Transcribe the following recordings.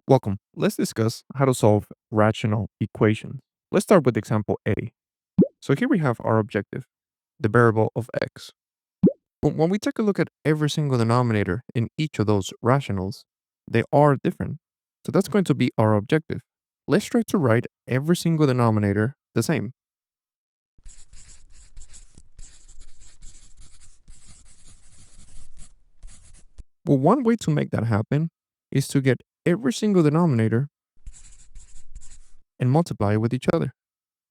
Welcome. Let's discuss how to solve rational equations. Let's start with example A. So here we have our objective, the variable of x. But when we take a look at every single denominator in each of those rationals, they are different. So that's going to be our objective. Let's try to write every single denominator the same. Well, one way to make that happen is to get every single denominator and multiply it with each other,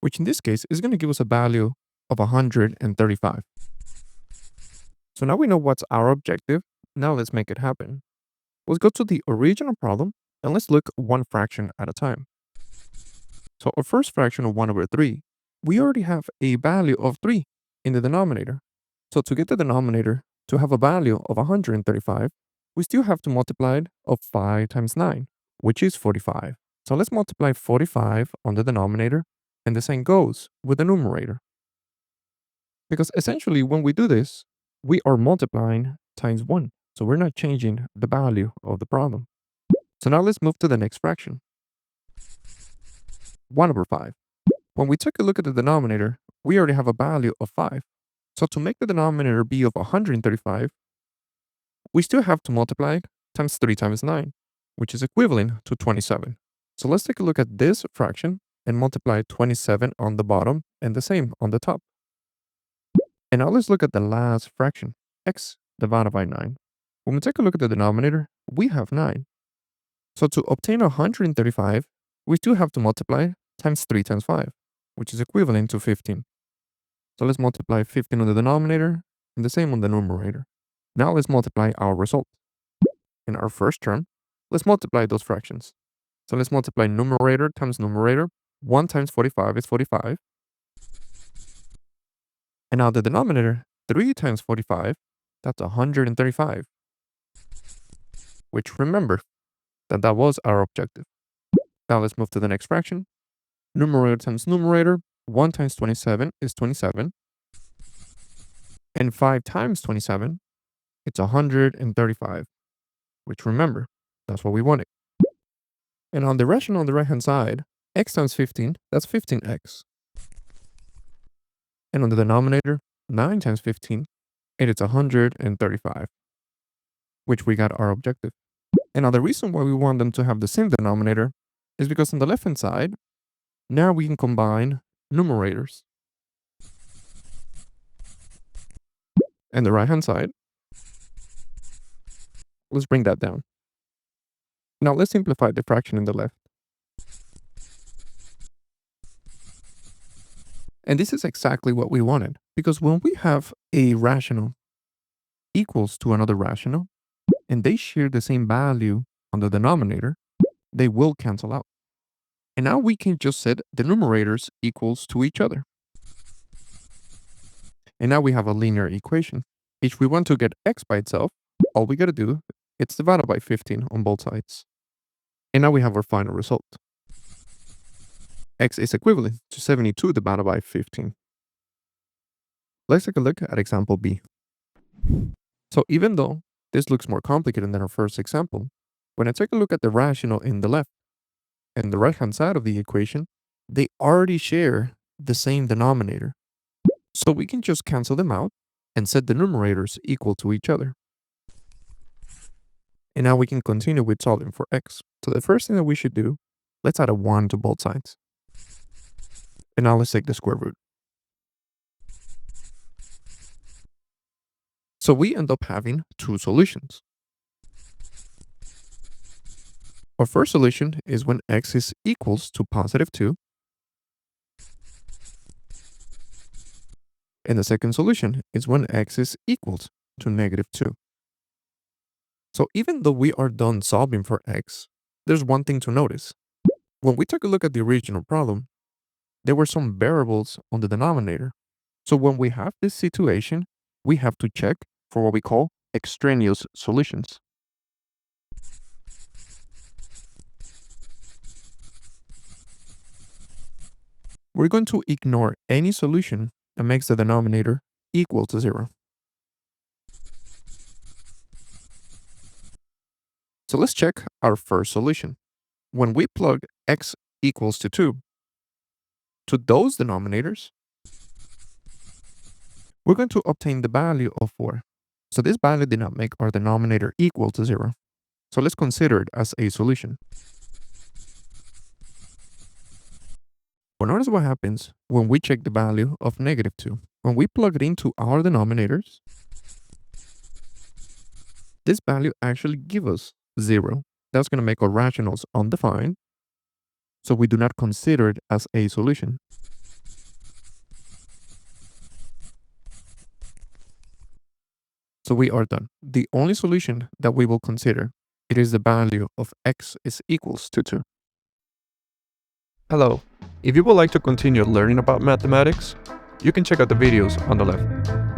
which in this case is going to give us a value of 135. So now we know what's our objective. Now let's make it happen. Let's go to the original problem and let's look one fraction at a time. So our first fraction of 1 over 3, we already have a value of 3 in the denominator. So to get the denominator to have a value of 135, we still have to multiply it of 5 times 9, which is 45. So let's multiply 45 on the denominator, and the same goes with the numerator. Because essentially when we do this, we are multiplying times 1. So we're not changing the value of the problem. So now let's move to the next fraction. 1 over 5. When we take a look at the denominator, we already have a value of 5. So to make the denominator be of 135, we still have to multiply it times 3 times 9, which is equivalent to 27. So let's take a look at this fraction and multiply 27 on the bottom and the same on the top. And now let's look at the last fraction, x divided by 9. When we take a look at the denominator, we have 9. So to obtain 135, we still have to multiply times 3 times 5, which is equivalent to 15. So let's multiply 15 on the denominator and the same on the numerator. Now let's multiply our result. In our first term, let's multiply those fractions. So let's multiply numerator times numerator. 1 times 45 is 45. And now the denominator, 3 times 45, that's 135. Which remember, that was our objective. Now let's move to the next fraction. Numerator times numerator. 1 times 27 is 27. And 5 times 27, it's 135. Which remember, that's what we wanted. And on the rational on the right-hand side, x times 15, that's 15x. And on the denominator, 9 times 15, and it's 135, which we got our objective. And now the reason why we want them to have the same denominator is because on the left-hand side, now we can combine numerators. And the right-hand side, let's bring that down. Now let's simplify the fraction in the left. And this is exactly what we wanted, because when we have a rational equals to another rational, and they share the same value on the denominator, they will cancel out. And now we can just set the numerators equals to each other. And now we have a linear equation. If we want to get x by itself, all we gotta do is divide by 15 on both sides. And now we have our final result. X is equivalent to 72 divided by 15. Let's take a look at example B. So even though this looks more complicated than our first example, when I take a look at the rational in the left and the right-hand side of the equation, they already share the same denominator. So we can just cancel them out and set the numerators equal to each other. And now we can continue with solving for x. So the first thing that we should do, let's add a 1 to both sides. And now let's take the square root. So we end up having two solutions. Our first solution is when x is equals to positive 2. And the second solution is when x is equals to negative 2. So even though we are done solving for x, there's one thing to notice. When we take a look at the original problem, there were some variables on the denominator. So when we have this situation, we have to check for what we call extraneous solutions. We're going to ignore any solution that makes the denominator equal to 0. So let's check our first solution. when we plug x equals to 2 to those denominators, we're going to obtain the value of 4. So this value did not make our denominator equal to 0. So let's consider it as a solution. But notice what happens when we check the value of -2. When we plug it into our denominators, this value actually gives us 0. That's going to make our rationals undefined, so we do not consider it as a solution. So we are done. The only solution that we will consider, it is the value of x is equals to 2. Hello. If you would like to continue learning about mathematics, you can check out the videos on the left.